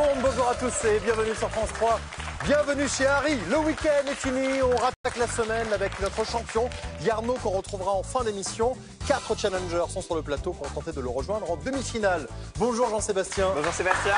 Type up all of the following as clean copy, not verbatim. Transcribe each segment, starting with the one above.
monde, bonjour à tous et bienvenue sur France 3. Bienvenue chez Harry. Le week-end est fini, on rattaque la semaine avec notre champion Yarno qu'on retrouvera en fin d'émission. 4 challengers sont sur le plateau pour tenter de le rejoindre en demi-finale. Bonjour Jean-Sébastien. Bonjour Sébastien.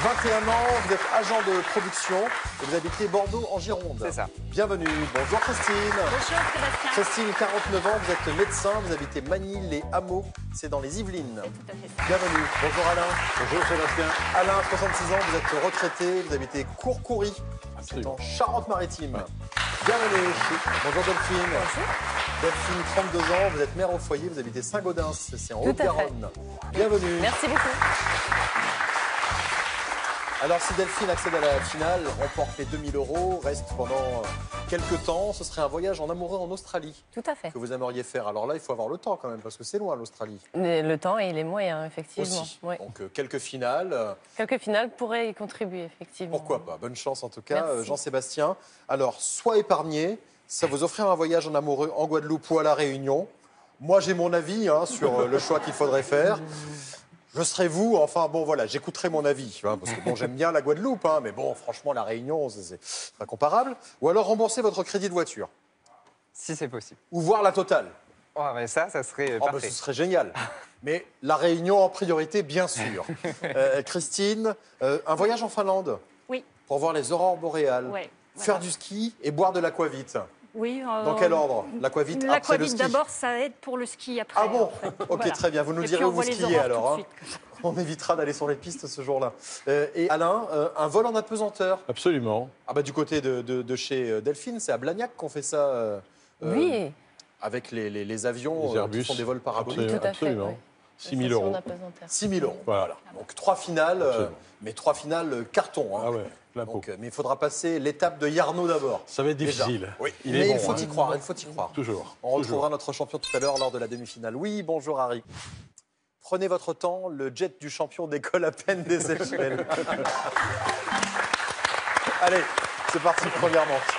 21 ans, vous êtes agent de production et vous habitez Bordeaux en Gironde. C'est ça. Bienvenue. Bonjour Christine. Bonjour Sébastien. Christine, 49 ans, vous êtes médecin, vous habitez Magny-les-Hameaux, c'est dans les Yvelines. C'est tout à fait ça. Bienvenue. Bonjour Alain. Bonjour Sébastien. Alain, 66 ans, vous êtes retraité, vous habitez Courcoury, c'est en Charente-Maritime. Bienvenue. Bonjour Delphine. Delphine, 32 ans, vous êtes mère au foyer, vous habitez Saint-Gaudens, c'est en Haute-Garonne. Bienvenue. Merci beaucoup. Alors si Delphine accède à la finale, remporte les 2000 €, reste pendant quelques temps, ce serait un voyage en amoureux en Australie Tout à fait. que vous aimeriez faire. Alors là, il faut avoir le temps quand même, parce que c'est loin l'Australie. Le temps et les moyens, effectivement. Aussi. Oui. Donc quelques finales. Quelques finales pourraient y contribuer, effectivement. Pourquoi pas? Bonne chance en tout cas, Merci. Jean-Sébastien. Alors, soit épargné, ça vous offrir un voyage en amoureux en Guadeloupe ou à La Réunion. Moi, j'ai mon avis sur le choix qu'il faudrait faire. Je serai vous, enfin bon voilà, j'écouterai mon avis, parce que bon, j'aime bien la Guadeloupe, mais bon, franchement, La Réunion, c'est pas comparable. Ou alors rembourser votre crédit de voiture, Si c'est possible. ou voir la totale. Oh, mais ça serait Oh, bah, parfait. ce serait génial. Mais La Réunion en priorité, bien sûr. Christine, un voyage en Finlande Oui. pour voir les aurores boréales, Ouais, faire voilà. du ski et boire de l'aquavite. Oui. Dans quel ordre? L'aquavite après le L'aquavite ski? d'abord, ça aide pour le ski après. Ah bon? en fait. Ok, Voilà. très bien. Vous nous Et direz puis où on vous voit les skiez aurores alors. tout de suite. On évitera d'aller sur les pistes ce jour-là. Et Alain, un vol en apesanteur. Absolument. Ah bah du côté de chez Delphine, c'est à Blagnac qu'on fait ça. Oui, Avec les avions Les Airbus. qui font des vols paraboliques. Absolument. tout à fait. Absolument. oui. 6 000 On €. a pesanteur. 6 000 €. Voilà. Donc 3 finales, Absolument. mais 3 finales carton. Ah ouais, plein pot. Donc, mais il faudra passer l'étape de Yarno d'abord. Ça va être Déjà. difficile. Oui. Il Mais est il bon, faut hein. y croire, il faut y croire. Toujours. On retrouvera notre champion tout à l'heure lors de la demi-finale. Oui, bonjour Harry. Prenez votre temps, le jet du champion décolle à peine des Seychelles. Allez, c'est parti, première manche.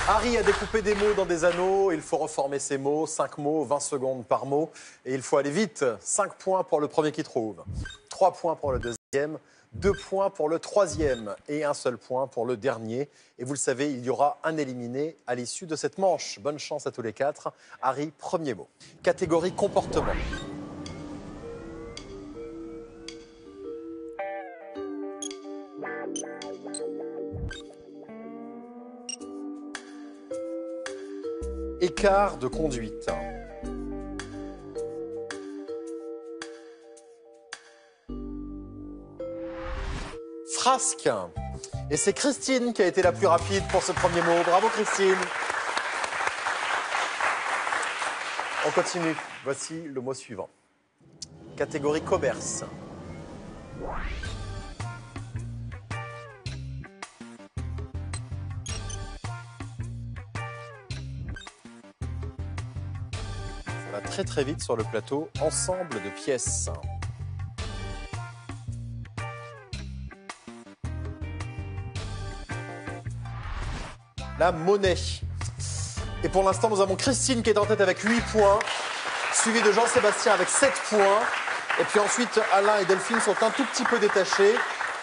Harry a découpé des mots dans des anneaux, il faut reformer ces mots, 5 mots, 20 secondes par mot, et il faut aller vite. 5 points pour le premier qui trouve, 3 points pour le deuxième, 2 points pour le troisième et un seul point pour le dernier. Et vous le savez, il y aura un éliminé à l'issue de cette manche. Bonne chance à tous les 4. Harry, premier mot. Catégorie comportement. Écart de conduite. Frasque. Et c'est Christine qui a été la plus rapide pour ce premier mot. Bravo Christine. On continue. Voici le mot suivant. Catégorie commerce. Ça va très très vite sur le plateau. Ensemble de pièces. La monnaie. Et pour l'instant, nous avons Christine qui est en tête avec 8 points, suivie de Jean-Sébastien avec 7 points. Et puis ensuite, Alain et Delphine sont un tout petit peu détachés.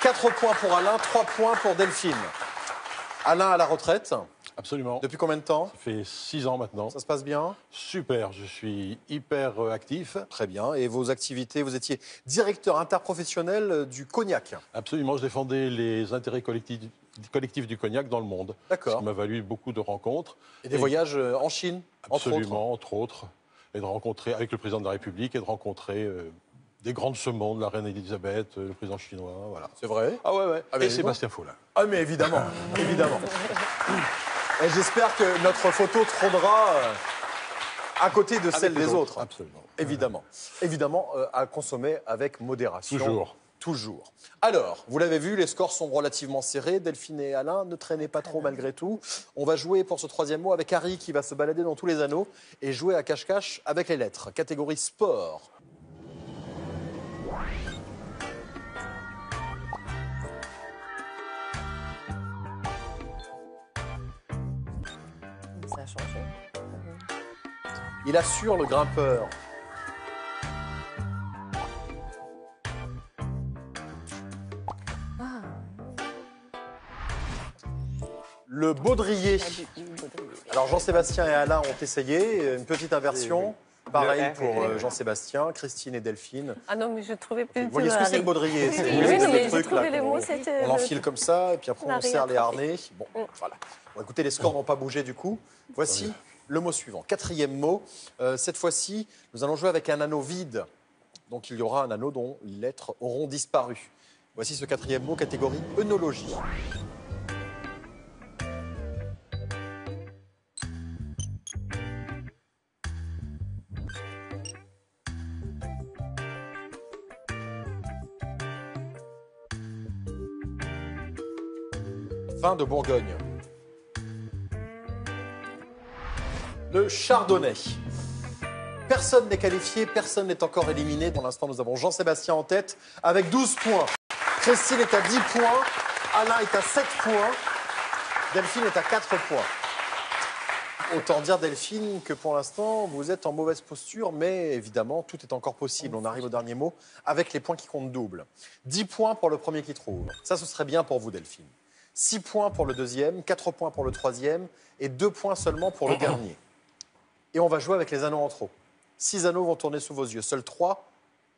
4 points pour Alain, 3 points pour Delphine. Alain à la retraite. Absolument. Depuis combien de temps? Ça fait 6 ans maintenant. Ça se passe bien? Super, je suis hyper actif. Très bien. Et vos activités, vous étiez directeur interprofessionnel du cognac. Absolument, je défendais les intérêts collectifs du cognac dans le monde. D'accord. Ce qui m'a valu beaucoup de rencontres. Et des voyages en Chine, entre autres. Absolument, entre autres. Et de rencontrer, avec le président de la République, et de rencontrer des grands de ce monde, la reine Elisabeth, le président chinois, voilà. C'est vrai? Ah ouais. Ah, mais Et Sébastien Follin. Ah mais évidemment, évidemment. Et j'espère que notre photo trônera à côté de celle Avec les des autres. Absolument. Évidemment. Évidemment, à consommer avec modération. Toujours. Toujours. Alors, vous l'avez vu, les scores sont relativement serrés. Delphine et Alain, ne traînez pas trop malgré tout. On va jouer pour ce troisième mot avec Harry qui va se balader dans tous les anneaux et jouer à cache-cache avec les lettres. Catégorie sport. Ça a changé. Il assure le grimpeur. Le baudrier. Alors Jean-Sébastien et Alain ont essayé, une petite inversion. Pareil Le R pour et Jean-Sébastien, Christine et Delphine. Ah non, mais je trouvais plus Vous voyez ce que c'est le baudrier? C'est une Oui, espèce non, de mais j'ai truc, trouvé là, les mots, qu'on- c'était... on l'enfile comme ça, et puis après on L'arrière serre les frappé. harnais. Bon, voilà. Bon, écoutez, les scores n'ont pas bougé du coup. Voici le mot suivant. Quatrième mot. Cette fois-ci, nous allons jouer avec un anneau vide. Donc il y aura un anneau dont les lettres auront disparu. Voici ce quatrième mot, catégorie œnologie. Vin de Bourgogne. Le chardonnay. Personne n'est qualifié, personne n'est encore éliminé. Pour l'instant, nous avons Jean-Sébastien en tête avec 12 points. Christine est à 10 points. Alain est à 7 points. Delphine est à 4 points. Autant dire, Delphine, que pour l'instant, vous êtes en mauvaise posture, mais évidemment, tout est encore possible. On arrive au dernier mot avec les points qui comptent double. 10 points pour le premier qui trouve. Ça, ce serait bien pour vous, Delphine. 6 points pour le deuxième, 4 points pour le troisième et 2 points seulement pour le dernier. Et on va jouer avec les anneaux en trop. 6 anneaux vont tourner sous vos yeux. Seuls 3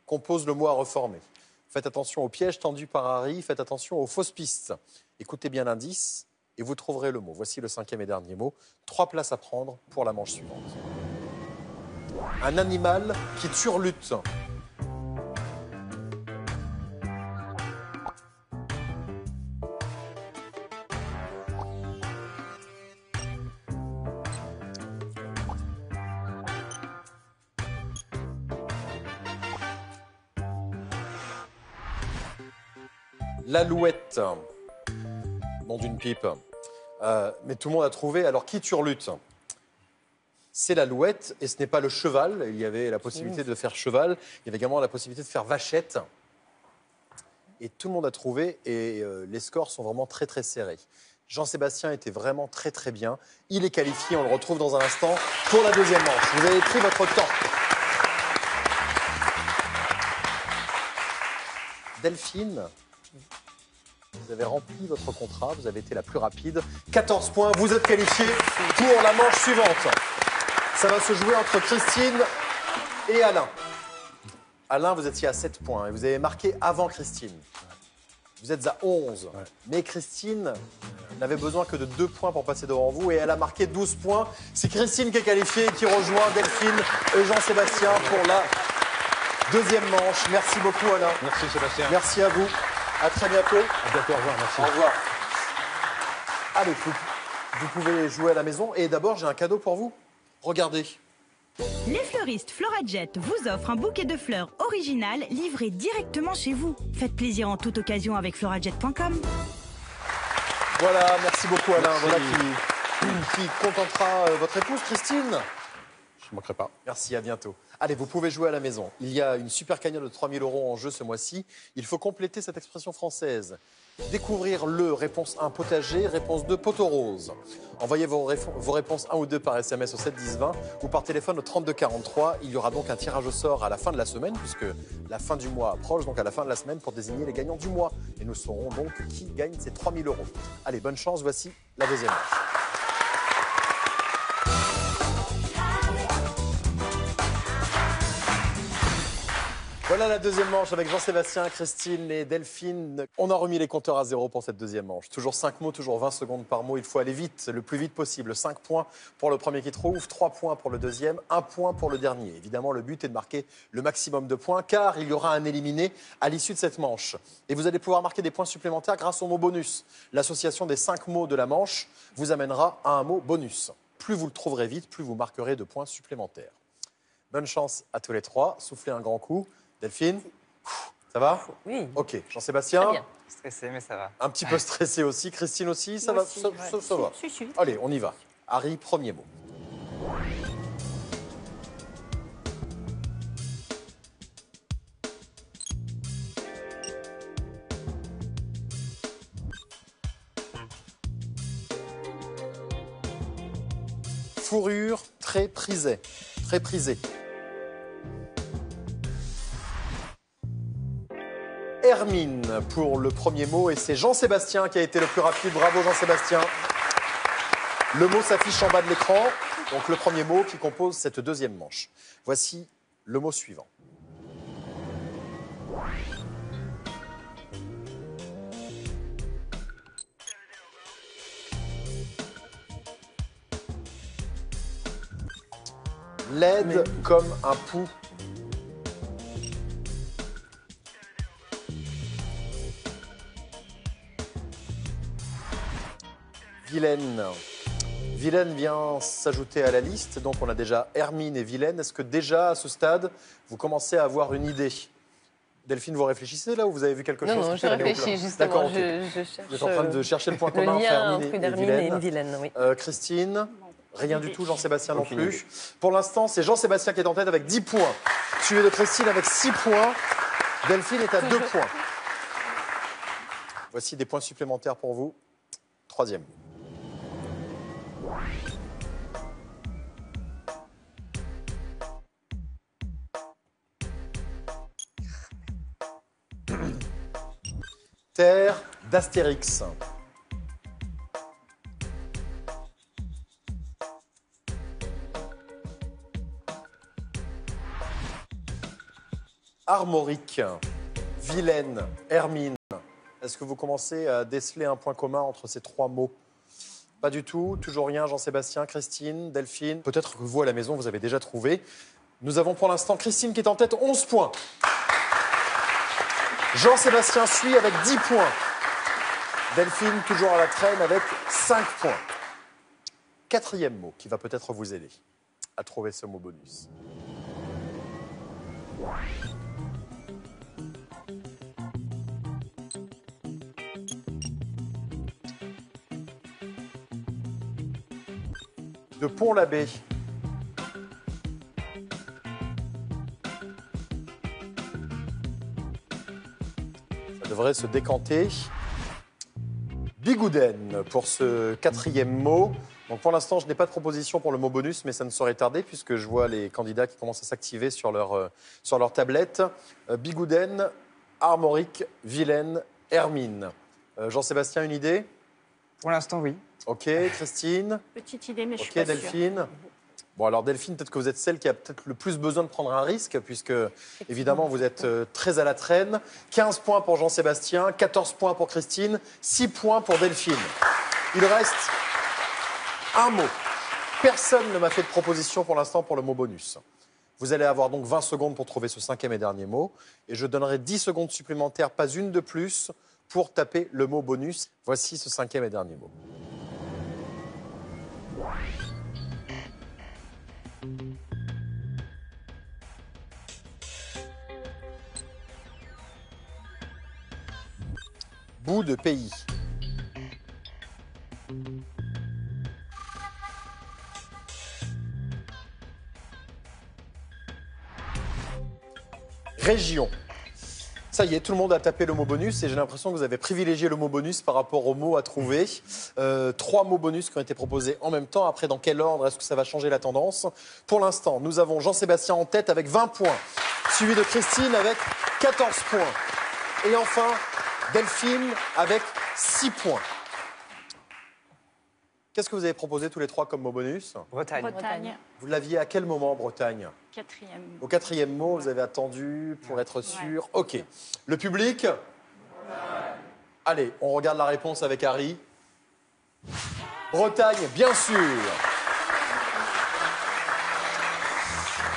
composent le mot à reformer. Faites attention aux pièges tendus par Harry. Faites attention aux fausses pistes. Écoutez bien l'indice et vous trouverez le mot. Voici le cinquième et dernier mot. 3 places à prendre pour la manche suivante. Un animal qui turlute. L'alouette, nom d'une pipe. Mais tout le monde a trouvé. Alors, qui turlute? C'est l'alouette et ce n'est pas le cheval. Il y avait la possibilité de faire cheval. Il y avait également la possibilité de faire vachette. Et tout le monde a trouvé et les scores sont vraiment très très serrés. Jean-Sébastien était vraiment très très bien. Il est qualifié, on le retrouve dans un instant pour la deuxième manche. Vous avez pris votre temps. Delphine, vous avez rempli votre contrat, vous avez été la plus rapide. 14 points, vous êtes qualifié pour la manche suivante. Ça va se jouer entre Christine et Alain. Alain, vous étiez à 7 points et vous avez marqué avant Christine. Vous êtes à 11. Ouais. Mais Christine n'avait besoin que de 2 points pour passer devant vous et elle a marqué 12 points. C'est Christine qui est qualifiée et qui rejoint Delphine et Jean-Sébastien pour la deuxième manche. Merci beaucoup Alain. Merci Sébastien. Merci à vous. À très bientôt. À bientôt, au revoir, merci. Au revoir. Allez, vous pouvez jouer à la maison. Et d'abord, j'ai un cadeau pour vous. Regardez. Les fleuristes Florajet vous offrent un bouquet de fleurs original livré directement chez vous. Faites plaisir en toute occasion avec florajet.com. Voilà, merci beaucoup Alain. Merci. Voilà qui contentera votre épouse Christine. Je ne manquerai pas. Merci, à bientôt. Allez, vous pouvez jouer à la maison. Il y a une super cagnotte de 3 000 € en jeu ce mois-ci. Il faut compléter cette expression française. Découvrir le réponse 1 potager, réponse 2 poteau rose. Envoyez vos réponses 1 ou 2 par SMS au 7 10 20 ou par téléphone au 32 43. Il y aura donc un tirage au sort à la fin de la semaine puisque la fin du mois approche, donc à la fin de la semaine pour désigner les gagnants du mois. Et nous saurons donc qui gagne ces 3 000 €. Allez, bonne chance, voici la deuxième manche. Voilà la deuxième manche avec Jean-Sébastien, Christine et Delphine. On a remis les compteurs à zéro pour cette deuxième manche. Toujours 5 mots, toujours 20 secondes par mot. Il faut aller vite, le plus vite possible. 5 points pour le premier qui trouve, 3 points pour le deuxième, 1 point pour le dernier. Évidemment, le but est de marquer le maximum de points car il y aura un éliminé à l'issue de cette manche. Et vous allez pouvoir marquer des points supplémentaires grâce au mot bonus. L'association des 5 mots de la manche vous amènera à un mot bonus. Plus vous le trouverez vite, plus vous marquerez de points supplémentaires. Bonne chance à tous les trois. Soufflez un grand coup. Delphine, ça va? Oui. Ok. Jean-Sébastien, Très bien. Stressé, mais ça va. un petit peu stressé aussi. Christine aussi, ça Moi va? aussi, Ça, ouais. ça va. Si. Allez, on y va. Harry, premier mot. Fourrure très prisée. très prisé. Hermine pour le premier mot et c'est Jean-Sébastien qui a été le plus rapide. Bravo Jean-Sébastien. Le mot s'affiche en bas de l'écran, donc le premier mot qui compose cette deuxième manche. Voici le mot suivant. Laide comme un pou. Vilaine. Vilaine vient s'ajouter à la liste, donc on a déjà Hermine et Vilaine. Est-ce que déjà à ce stade, vous commencez à avoir une idée? Delphine, vous réfléchissez là ou vous avez vu quelque chose? Non, je réfléchis justement. D'accord, ok. Je cherche Vous êtes en train de chercher le point le commun entre lien Hermine entre et Hermine et une vilaine, oui. Christine, rien du tout. Jean-Sébastien non Aucune plus. idée. Pour l'instant, c'est Jean-Sébastien qui est en tête avec 10 points, suivi de Christine avec 6 points. Delphine est à 2 points. Voici des points supplémentaires pour vous. Troisième. Terre d'Astérix. Armorique, Vilaine, Hermine. Est-ce que vous commencez à déceler un point commun entre ces trois mots? Pas du tout, toujours rien. Jean-Sébastien, Christine, Delphine. Peut-être que vous, à la maison, vous avez déjà trouvé. Nous avons pour l'instant Christine qui est en tête, 11 points. Jean-Sébastien suit avec 10 points. Delphine, toujours à la traîne, avec 5 points. Quatrième mot qui va peut-être vous aider à trouver ce mot bonus. De Pont-l'Abbé. Ça devrait se décanter. Bigouden pour ce quatrième mot. Donc pour l'instant, je n'ai pas de proposition pour le mot bonus, mais ça ne saurait tarder puisque je vois les candidats qui commencent à s'activer sur leur tablette. Bigouden, Armorique, Vilaine, Hermine. Jean-Sébastien, une idée? Pour l'instant, oui. Ok, Christine. Petite idée, mais je suis Ok, pas sûre. Delphine. Bon, alors Delphine, peut-être que vous êtes celle qui a peut-être le plus besoin de prendre un risque, puisque évidemment vous êtes très à la traîne. 15 points pour Jean-Sébastien, 14 points pour Christine, 6 points pour Delphine. Il reste un mot. Personne ne m'a fait de proposition pour l'instant pour le mot bonus. Vous allez avoir donc 20 secondes pour trouver ce cinquième et dernier mot. Et je donnerai 10 secondes supplémentaires, pas une de plus, pour taper le mot bonus. Voici ce cinquième et dernier mot. Bout de pays. Région. Ça y est, tout le monde a tapé le mot bonus et j'ai l'impression que vous avez privilégié le mot bonus par rapport aux mots à trouver. 3 mots bonus qui ont été proposés en même temps. Après, dans quel ordre est-ce que ça va changer la tendance? Pour l'instant, nous avons Jean-Sébastien en tête avec 20 points, suivi de Christine avec 14 points. Et enfin, Delphine avec 6 points. Qu'est-ce que vous avez proposé tous les 3 comme mot bonus? Bretagne. Bretagne, Vous l'aviez à quel moment, Bretagne? quatrième. Au quatrième mot, vous avez attendu pour être sûr. Ok. Le public? Allez, on regarde la réponse avec Harry. Bretagne, bien sûr.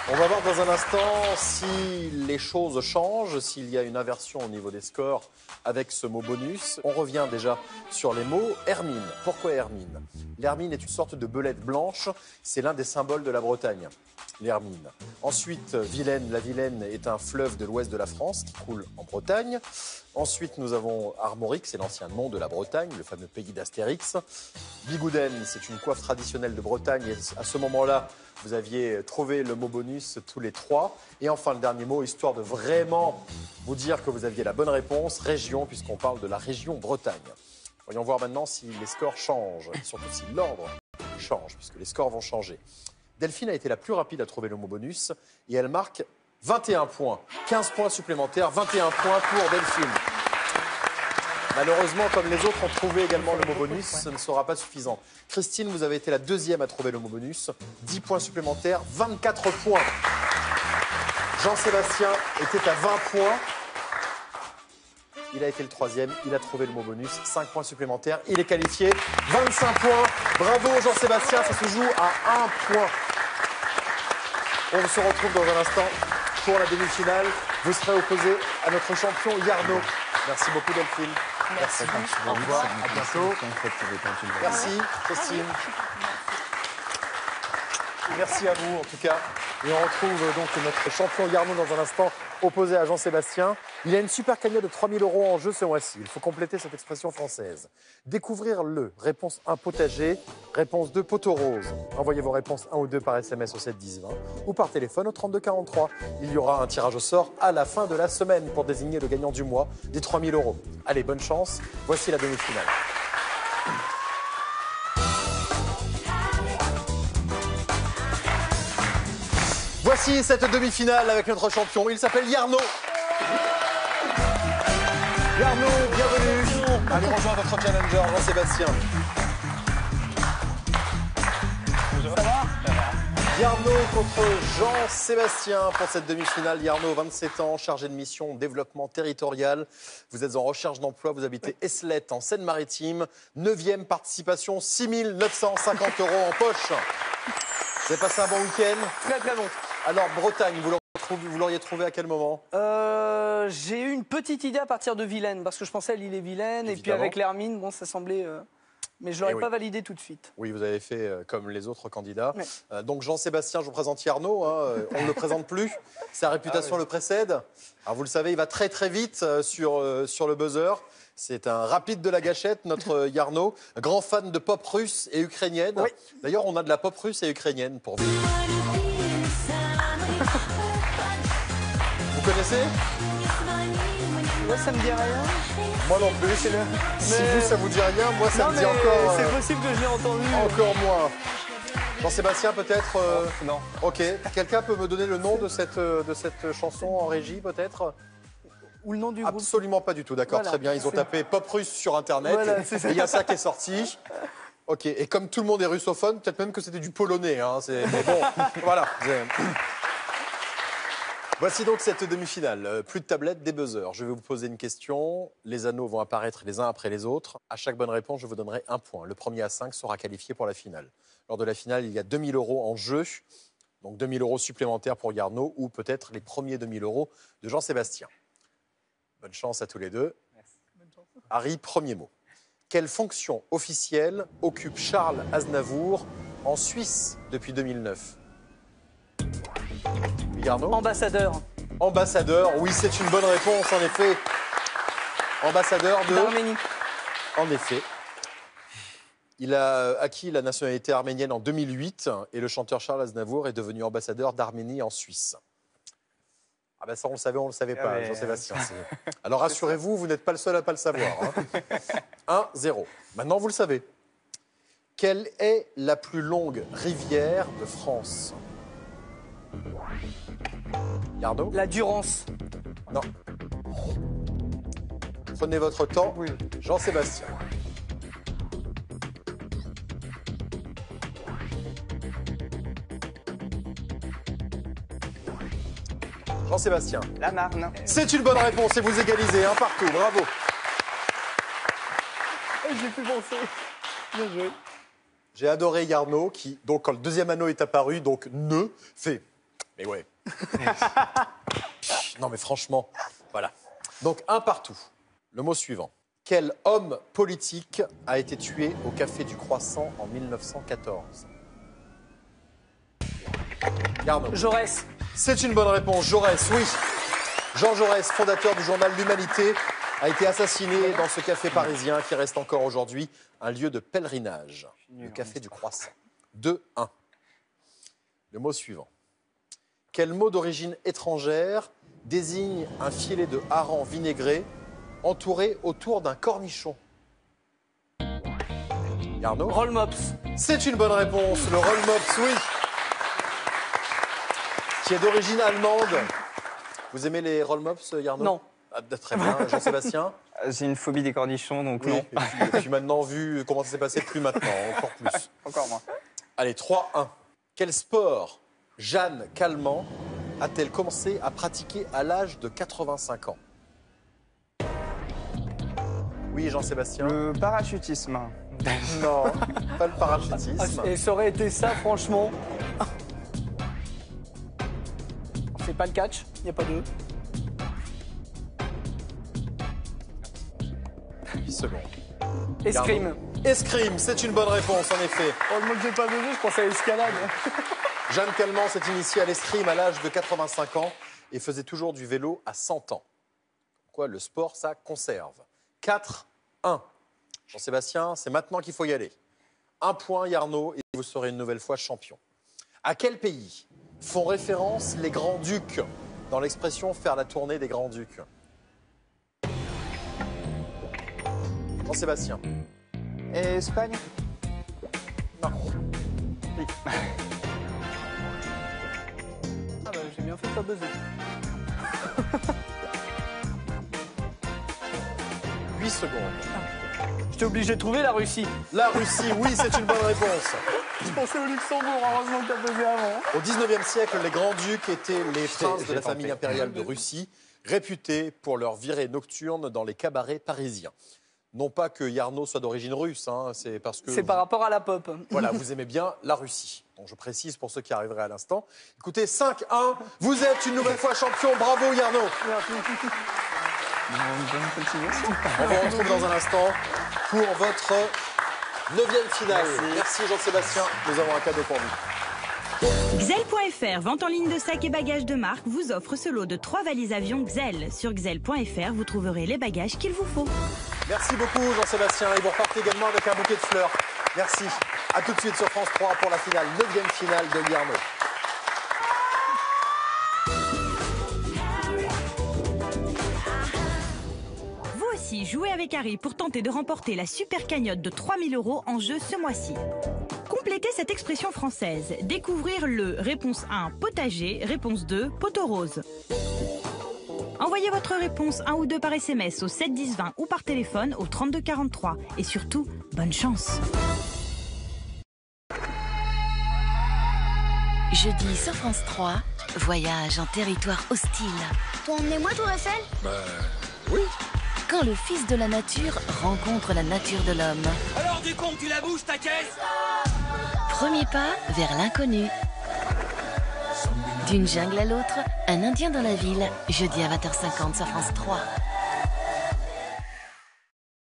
On va voir dans un instant si les choses changent, s'il y a une inversion au niveau des scores avec ce mot bonus. On revient déjà sur les mots. Hermine. Pourquoi Hermine? L'hermine est une sorte de belette blanche. C'est l'un des symboles de la Bretagne, l'hermine. Ensuite, Vilaine. La Vilaine est un fleuve de l'ouest de la France qui coule en Bretagne. Ensuite, nous avons Armorique, c'est l'ancien nom de la Bretagne, le fameux pays d'Astérix. Bigouden, c'est une coiffe traditionnelle de Bretagne. Et à ce moment-là, vous aviez trouvé le mot bonus tous les 3. Et enfin, le dernier mot, histoire de vraiment vous dire que vous aviez la bonne réponse, région, puisqu'on parle de la région Bretagne. Voyons voir maintenant si les scores changent, et surtout si l'ordre change, puisque les scores vont changer. Delphine a été la plus rapide à trouver le mot bonus et elle marque 21 points. 15 points supplémentaires, 21 points pour Delphine. Malheureusement, comme les autres ont trouvé également le mot bonus, ce ne sera pas suffisant. Christine, vous avez été la deuxième à trouver le mot bonus. 10 points supplémentaires, 24 points. Jean-Sébastien était à 20 points. Il a été le troisième, il a trouvé le mot bonus, 5 points supplémentaires. Il est qualifié, 25 points. Bravo Jean-Sébastien, ça se joue à 1 point. On se retrouve dans un instant pour la demi-finale. Vous serez opposé à notre champion Yarno. Merci beaucoup Delphine. Merci. Au revoir, à bientôt. Merci Christine. Merci à vous en tout cas. Et on retrouve donc notre champion Yarno dans un instant, opposé à Jean-Sébastien. Il y a une super cagnotte de 3 000 € en jeu ce mois-ci. Il faut compléter cette expression française. Découvrir-le. Réponse 1, potager. Réponse 2, poteau rose. Envoyez vos réponses 1 ou 2 par SMS au 7 10 20 ou par téléphone au 32 43. Il y aura un tirage au sort à la fin de la semaine pour désigner le gagnant du mois des 3 000 €. Allez, bonne chance. Voici la demi-finale. Voici cette demi-finale avec notre champion. Il s'appelle Yarno. Yarno, bienvenue. Allez rejoindre votre challenger, Jean-Sébastien. Ça va? Yarno contre Jean-Sébastien pour cette demi-finale. Yarno, 27 ans, chargé de mission développement territorial. Vous êtes en recherche d'emploi, vous habitez Eslet en Seine-Maritime. 9e participation, 6 950 € en poche. Vous avez passé un bon week-end? Très très bon. Alors, Bretagne, vous l'auriez trouvé à quel moment? J'ai eu une petite idée à partir de Vilaine, parce que je pensais à l'île-et-Vilaine, et puis avec l'Hermine, bon, ça semblait... Mais je ne l'aurais pas validé tout de suite. Oui, vous avez fait comme les autres candidats. Ouais. Donc Jean-Sébastien, je vous présente Yarno. Hein, on ne le présente plus. Sa réputation le précède. Alors vous le savez, il va très très vite sur le buzzer. C'est un rapide de la gâchette, notre Yarno. Grand fan de pop russe et ukrainienne. Oui. D'ailleurs, on a de la pop russe et ukrainienne pour vous. Vous connaissez? Moi, ça me dit rien. Moi non plus. Si Mais- vous, ça vous dit rien, moi ça Non, me dit mais encore... c'est possible que je l'ai entendu. Encore moins. Jean-Sébastien, peut-être Non. Ok. Quelqu'un peut me donner le nom de cette chanson en régie, peut-être? Ou le nom du groupe. Absolument pas du tout. D'accord, Voilà. très bien. Ils ont tapé pop russe sur Internet. Voilà, et c'est ça. il y a ça qui est sorti. Ok. Et comme tout le monde est russophone, peut-être même que c'était du polonais. Hein. Mais bon, voilà. Voici donc cette demi-finale. Plus de tablettes, des buzzers. Je vais vous poser une question. Les anneaux vont apparaître les uns après les autres. À chaque bonne réponse, je vous donnerai un point. Le premier à 5 sera qualifié pour la finale. Lors de la finale, il y a 2 000 € en jeu. Donc 2 000 € supplémentaires pour Yarno ou peut-être les premiers 2 000 € de Jean-Sébastien. Bonne chance à tous les deux. Harry, premier mot. Quelle fonction officielle occupe Charles Aznavour en Suisse depuis 2009? Yarno? Ambassadeur Ambassadeur, oui, c'est une bonne réponse, en effet. Ambassadeur d'Arménie. En effet. Il a acquis la nationalité arménienne en 2008 et le chanteur Charles Aznavour est devenu ambassadeur d'Arménie en Suisse. Ah ben ça, on le savait, on ne le savait pas, mais- Jean-Sébastien. Alors rassurez-vous, vous n'êtes pas le seul à ne pas le savoir. Hein. 1-0. Maintenant, vous le savez. Quelle est la plus longue rivière de France? Yarno? La Durance. Non. Prenez votre temps. Oui. Jean-Sébastien. Jean-Sébastien. La Marne. C'est une bonne réponse et vous égalisez, un partout. Bravo. J'ai pu penser. Bien joué. J'ai adoré Yarno qui, donc quand le deuxième anneau est apparu, donc ne fait. Mais ouais. Non mais franchement, voilà. Donc un partout. Le mot suivant. Quel homme politique a été tué au Café du Croissant en 1914? Yarno. Jaurès. C'est une bonne réponse. Jaurès, oui. Jean Jaurès, fondateur du journal L'Humanité, a été assassiné dans ce café parisien qui reste encore aujourd'hui un lieu de pèlerinage. Le Café du Croissant. 2-1. Le mot suivant. Quel mot d'origine étrangère désigne un filet de hareng vinaigré entouré autour d'un cornichon? Yarno? Roll Mops. C'est une bonne réponse. Le roll mops, oui. qui est d'origine allemande. Vous aimez les roll-mops, Yarno? Non. Ah, très bien. Jean-Sébastien? J'ai une phobie des cornichons, donc Oui. non. Et puis maintenant, vu comment ça s'est passé, plus maintenant, encore plus. Encore moins. Allez, 3-1. Quel sport Jeanne Calment a-t-elle commencé à pratiquer à l'âge de 85 ans? Oui, Jean-Sébastien? Le parachutisme. Non, pas le parachutisme. Et ça aurait été ça, franchement. C'est pas le catch, il n'y a pas de. 8 secondes. Escrime. Escrime, c'est une bonne réponse, en effet. Oh, le mot que j'ai pas donné, je pensais à l'escalade. Jeanne Calment s'est initiée à l'escrime à l'âge de 85 ans et faisait toujours du vélo à 100 ans. Quoi, le sport, ça conserve. 4-1. Jean-Sébastien, c'est maintenant qu'il faut y aller. 1 point, Yarno, et vous serez une nouvelle fois champion. À quel pays font référence les grands-ducs dans l'expression « faire la tournée des grands-ducs » Jean-Sébastien? Et Espagne? Non. Oui. Ah bah j'ai bien fait de pas buzzer. 8 secondes. J'étais obligé de trouver la Russie. La Russie, oui, c'est une bonne réponse. Je pensais au Luxembourg, heureusement que t'as buzzé avant. Au 19e siècle, les grands-ducs étaient les princes de j'ai la famille tenté. impériale de Russie, réputés pour leurs virées nocturnes dans les cabarets parisiens. Non pas que Yarno soit d'origine russe, hein, c'est parce que C'est par rapport à la pop. voilà, vous aimez bien la Russie. Donc je précise pour ceux qui arriveraient à l'instant. Écoutez, 5-1, vous êtes une nouvelle fois champion. Bravo Yarno. Bonne continuation. On vous retrouve dans un instant pour votre 9e finale. Merci Jean-Sébastien, nous avons un cadeau pour vous. Xel.fr, vente en ligne de sacs et bagages de marque, vous offre ce lot de 3 valises avions Xel. Sur Xel.fr, vous trouverez les bagages qu'il vous faut. Merci beaucoup Jean-Sébastien et vous repartez également avec un bouquet de fleurs. Merci. A tout de suite sur France 3 pour la finale, 9e finale de Yarno. Vous aussi, jouez avec Harry pour tenter de remporter la super cagnotte de 3000 € en jeu ce mois-ci. Complétez cette expression française. Découvrir le réponse 1 potager, réponse 2 poteau rose. Envoyez votre réponse 1 ou 2 par SMS au 7 10 20 ou par téléphone au 32 43. Et surtout, bonne chance. Jeudi sur France 3, voyage en territoire hostile. Toi, emmenez-moi, Tour Eiffel? Oui. Quand le fils de la nature rencontre la nature de l'homme. Alors du con, tu la bouges ta caisse? Premier pas vers l'inconnu. D'une jungle à l'autre, un Indien dans la ville, jeudi à 20h50 sur France 3. Vous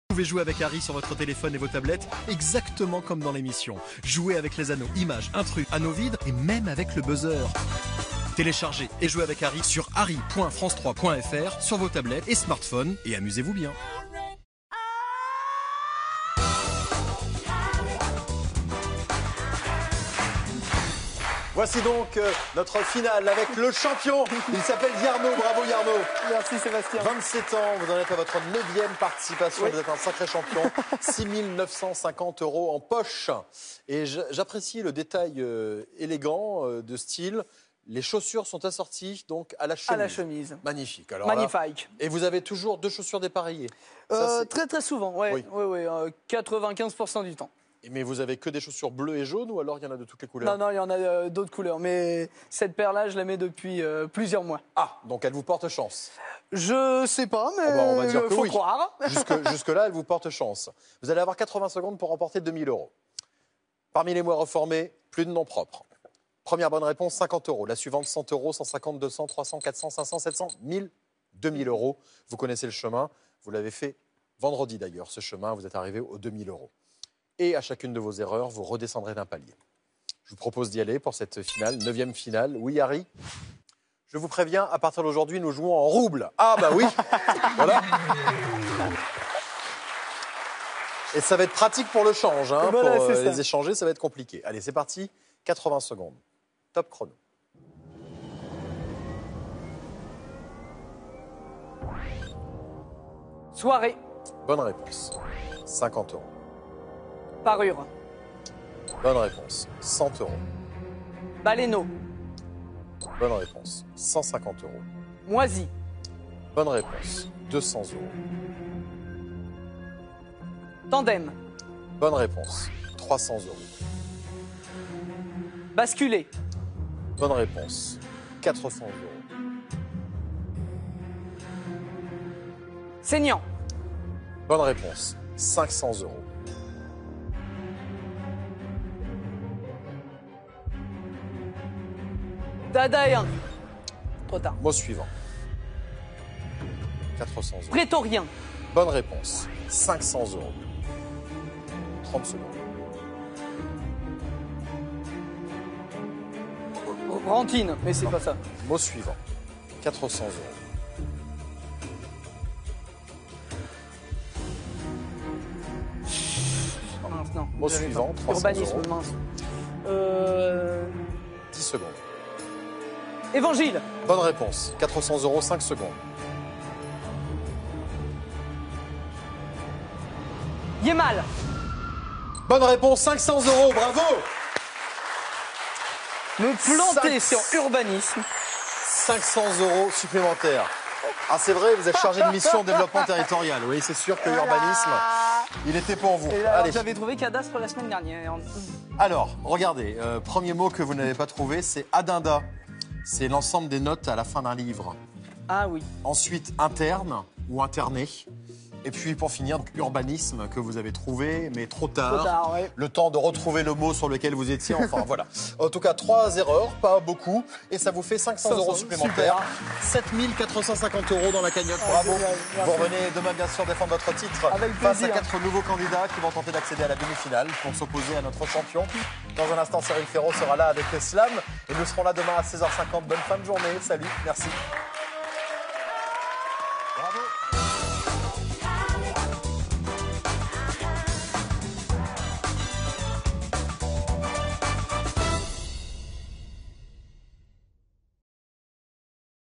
pouvez jouer avec Harry sur votre téléphone et vos tablettes, exactement comme dans l'émission. Jouez avec les anneaux, images, intrus, anneaux vides et même avec le buzzer. Téléchargez et jouez avec Harry sur harry.france3.fr sur vos tablettes et smartphones et amusez-vous bien. Voici donc notre finale avec le champion. Il s'appelle Yarno. Bravo Yarno. Merci Sébastien. 27 ans, vous en êtes à votre 9e participation. Oui. Vous êtes un sacré champion. 6 950 € en poche. Et j'apprécie le détail élégant de style. Les chaussures sont assorties donc à la chemise. À la chemise. Magnifique. Alors là, Magnifique. et vous avez toujours 2 chaussures dépareillées. Ça, c'est- Très très souvent, ouais. Oui. Oui, 95% du temps. Mais vous avez que des chaussures bleues et jaunes ou alors il y en a de toutes les couleurs? Non, non, il y en a d'autres couleurs. Mais cette paire-là, je la mets depuis plusieurs mois. Ah, donc elle vous porte chance. Je sais pas, mais Oh bah, on va dire que faut oui. croire. Jusque-là, elle vous porte chance. Vous allez avoir 80 secondes pour remporter 2000 €. Parmi les mois reformés, plus de noms propres. Première bonne réponse, 50 €. La suivante, 100 €, 150, 200, 300, 400, 500, 700, 1000, 2000 €. Vous connaissez le chemin. Vous l'avez fait vendredi d'ailleurs, ce chemin. Vous êtes arrivé aux 2000 €. Et à chacune de vos erreurs, vous redescendrez d'un palier. Je vous propose d'y aller pour cette finale, 9e finale. Oui, Harry? Je vous préviens, à partir d'aujourd'hui, nous jouons en rouble. Ah bah oui. Voilà. Et ça va être pratique pour le change. Hein, Voilà, pour c'est ça. les échanger, ça va être compliqué. Allez, c'est parti. 80 secondes. Top chrono. Soirée, Bonne réponse. 50 €. parure, Bonne réponse. 100 €. baleineau, Bonne réponse. 150 euros. Moisi. Bonne réponse. 200 euros. Tandem. Bonne réponse. 300 euros. Basculer. Bonne réponse. 400 euros. Saignant. Bonne réponse. 500 euros. Dadaïen. Trop tard. Mot suivant. 400 euros. Prétorien. Bonne réponse. 500 euros. 30 secondes. Rantine, mais c'est pas ça. Mot suivant. 400 euros. Mince, non. Mot J'avais suivant, pas. 300 Urbanisme, euros. mince. 10 secondes. Évangile. Bonne réponse. 400 euros, 5 secondes. Yémal. Bonne réponse, 500 euros, bravo. Me planter sur urbanisme. 500 euros supplémentaires. Ah, c'est vrai, vous êtes chargé de mission développement territorial. Oui, c'est sûr que l'urbanisme, il était pour vous. Et là, Allez. j'avais trouvé cadastre la semaine dernière. Alors, regardez, premier mot que vous n'avez pas trouvé, c'est addenda. C'est l'ensemble des notes à la fin d'un livre. Ah oui. Ensuite, interne ou interné. Et puis, pour finir, urbanisme que vous avez trouvé, mais trop tard. Trop tard, ouais. Le temps de retrouver le mot sur lequel vous étiez. Enfin, voilà. En tout cas, 3 erreurs, pas beaucoup. Et ça vous fait 500 euros supplémentaires. 7450 euros dans la cagnotte. Bravo. Vous revenez demain, bien sûr, défendre votre titre Avec face à plaisir. 4 nouveaux candidats qui vont tenter d'accéder à la demi-finale pour s'opposer à notre champion. Dans un instant, Cyril Ferraud sera là avec Slam. Et nous serons là demain à 16h50. Bonne fin de journée. Salut. Merci.